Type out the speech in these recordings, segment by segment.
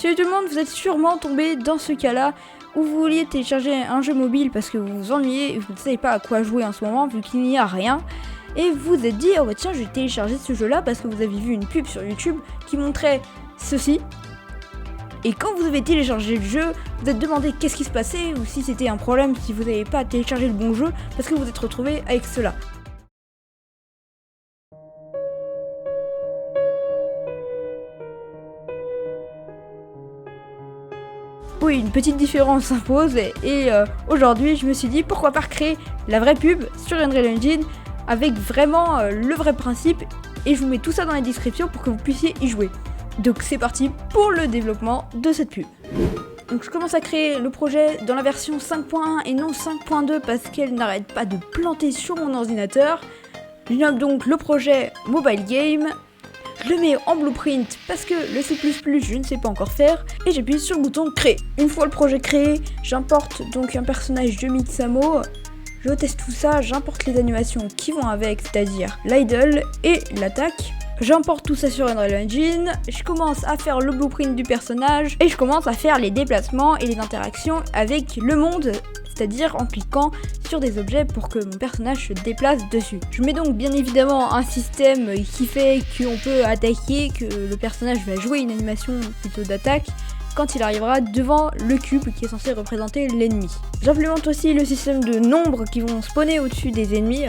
Salut tout le monde, vous êtes sûrement tombé dans ce cas-là où vous vouliez télécharger un jeu mobile parce que vous vous ennuyez et vous ne savez pas à quoi jouer en ce moment vu qu'il n'y a rien. Et vous vous êtes dit, oh bah tiens, je vais télécharger ce jeu-là parce que vous avez vu une pub sur YouTube qui montrait ceci. Et quand vous avez téléchargé le jeu, vous êtes demandé qu'est-ce qui se passait ou si c'était un problème, si vous n'avez pas téléchargé le bon jeu parce que vous êtes retrouvé avec cela. Oui, une petite différence s'impose et aujourd'hui je me suis dit pourquoi pas recréer la vraie pub sur Unreal Engine avec vraiment le vrai principe et je vous mets tout ça dans la description pour que vous puissiez y jouer. Donc c'est parti pour le développement de cette pub. Donc je commence à créer le projet dans la version 5.1 et non 5.2 parce qu'elle n'arrête pas de planter sur mon ordinateur. Je nomme donc le projet Mobile Game. Je le mets en blueprint parce que le C++ je ne sais pas encore faire et j'appuie sur le bouton créer. Une fois le projet créé, j'importe donc un personnage de Mixamo, je teste tout ça, j'importe les animations qui vont avec, c'est-à-dire l'idle et l'attaque. J'importe tout ça sur Unreal Engine, je commence à faire le blueprint du personnage et je commence à faire les déplacements et les interactions avec le monde, c'est-à-dire en cliquant sur des objets pour que mon personnage se déplace dessus. Je mets donc bien évidemment un système qui fait qu'on peut attaquer, que le personnage va jouer une animation plutôt d'attaque quand il arrivera devant le cube qui est censé représenter l'ennemi. J'implémente aussi le système de nombres qui vont spawner au-dessus des ennemis,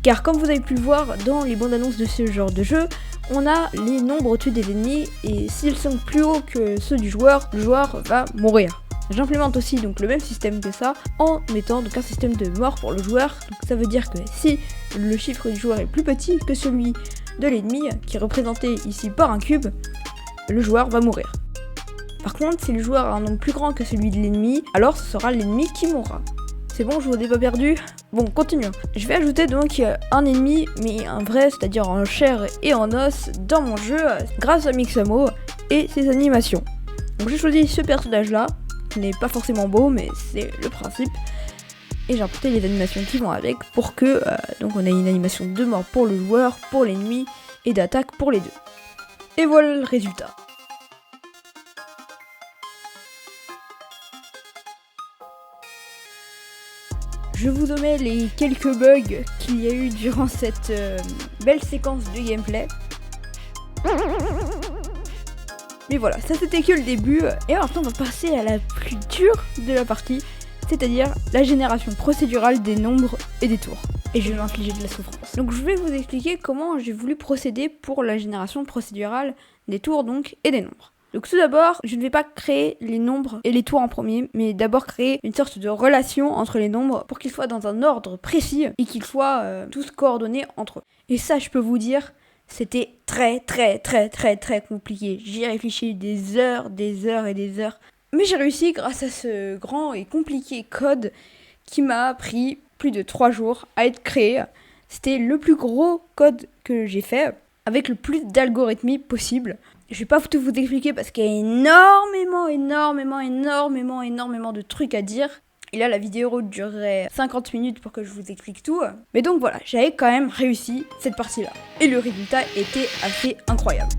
car comme vous avez pu le voir dans les bandes annonces de ce genre de jeu, on a les nombres au-dessus des ennemis et s'ils sont plus hauts que ceux du joueur, le joueur va mourir. J'implémente aussi donc le même système que ça en mettant donc un système de mort pour le joueur. Donc ça veut dire que si le chiffre du joueur est plus petit que celui de l'ennemi, qui est représenté ici par un cube, le joueur va mourir. Par contre, si le joueur a un nombre plus grand que celui de l'ennemi, alors ce sera l'ennemi qui mourra. C'est bon, je vous ai pas perdu? Bon, continuons. Je vais ajouter donc un ennemi, mais un vrai, c'est-à-dire en chair et en os, dans mon jeu, grâce à Mixamo et ses animations. Donc j'ai choisi ce personnage-là, qui n'est pas forcément beau, mais c'est le principe. Et j'ai importé les animations qui vont avec pour que donc on ait une animation de mort pour le joueur, pour l'ennemi, et d'attaque pour les deux. Et voilà le résultat. Je vous omets les quelques bugs qu'il y a eu durant cette belle séquence de gameplay. Mais voilà, ça c'était que le début. Et maintenant on va passer à la plus dure de la partie, c'est-à-dire la génération procédurale des nombres et des tours. Et je vais m'infliger de la souffrance. Donc je vais vous expliquer comment j'ai voulu procéder pour la génération procédurale des tours donc et des nombres. Donc tout d'abord, je ne vais pas créer les nombres et les tours en premier, mais d'abord créer une sorte de relation entre les nombres pour qu'ils soient dans un ordre précis et qu'ils soient tous coordonnés entre eux. Et ça, je peux vous dire, c'était très compliqué. J'y ai réfléchi des heures et des heures. Mais j'ai réussi grâce à ce grand et compliqué code qui m'a pris plus de 3 jours à être créé. C'était le plus gros code que j'ai fait, avec le plus d'algorithmie possible. Je vais pas tout vous expliquer parce qu'il y a énormément de trucs à dire. Et là, la vidéo durerait 50 minutes pour que je vous explique tout. Mais donc voilà, j'avais quand même réussi cette partie-là. Et le résultat était assez incroyable.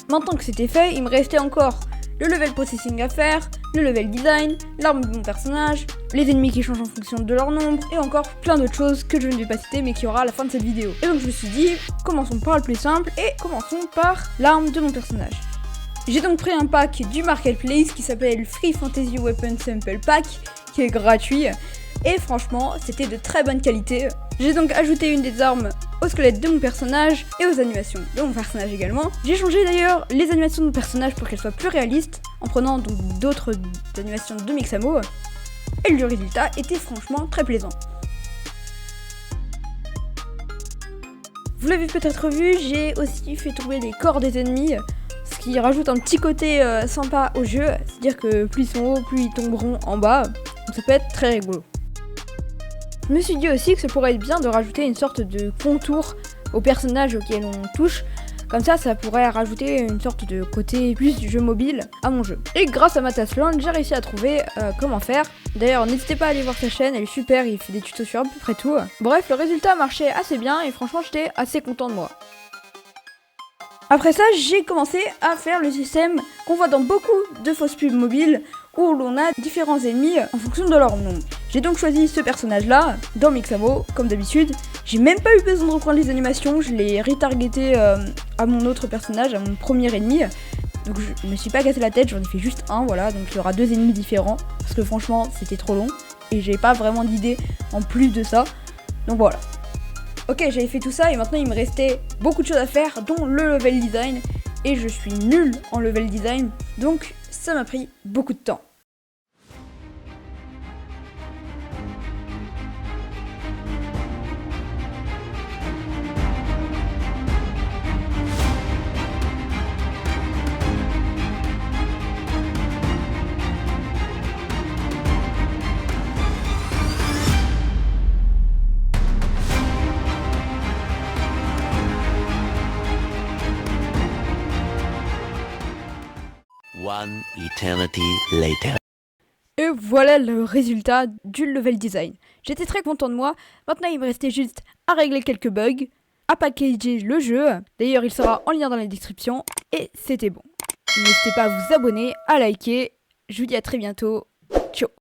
Maintenant que c'était fait, il me restait encore le level processing à faire, le level design, l'arme de mon personnage, les ennemis qui changent en fonction de leur nombre, et encore plein d'autres choses que je ne vais pas citer mais qui aura à la fin de cette vidéo. Et donc je me suis dit, commençons par le plus simple et commençons par l'arme de mon personnage. J'ai donc pris un pack du Marketplace qui s'appelle Free Fantasy Weapon Sample Pack, qui est gratuit, et franchement c'était de très bonne qualité. J'ai donc ajouté une des armes au squelette de mon personnage et aux animations de mon personnage également. J'ai changé d'ailleurs les animations de mon personnage pour qu'elles soient plus réalistes en prenant donc d'autres animations de Mixamo et le résultat était franchement très plaisant. Vous l'avez peut-être vu, j'ai aussi fait tomber les corps des ennemis, ce qui rajoute un petit côté sympa au jeu, c'est-à-dire que plus ils sont hauts, plus ils tomberont en bas, donc ça peut être très rigolo. Je me suis dit aussi que ça pourrait être bien de rajouter une sorte de contour aux personnages auxquels on touche, Comme ça pourrait rajouter une sorte de côté plus du jeu mobile à mon jeu. Et grâce à Matasland, j'ai réussi à trouver comment faire. D'ailleurs, n'hésitez pas à aller voir sa chaîne, elle est super, il fait des tutos sur à peu près tout. Bref, le résultat marchait assez bien et franchement, j'étais assez content de moi. Après ça, j'ai commencé à faire le système qu'on voit dans beaucoup de fausses pubs mobiles où l'on a différents ennemis en fonction de leur nom. J'ai donc choisi ce personnage-là dans Mixamo, comme d'habitude. J'ai même pas eu besoin de reprendre les animations, je l'ai retargeté à mon autre personnage, à mon premier ennemi. Donc je me suis pas cassé la tête, j'en ai fait juste un, voilà. Donc il y aura 2 ennemis différents, parce que franchement c'était trop long. Et j'ai pas vraiment d'idée en plus de ça. Donc voilà. Ok, j'avais fait tout ça et maintenant il me restait beaucoup de choses à faire, dont le level design. Et je suis nulle en level design, donc ça m'a pris beaucoup de temps. One eternity later. Et voilà le résultat du level design. J'étais très content de moi. Maintenant, il me restait juste à régler quelques bugs, à packager le jeu. D'ailleurs, il sera en lien dans la description. Et c'était bon. N'hésitez pas à vous abonner, à liker. Je vous dis à très bientôt.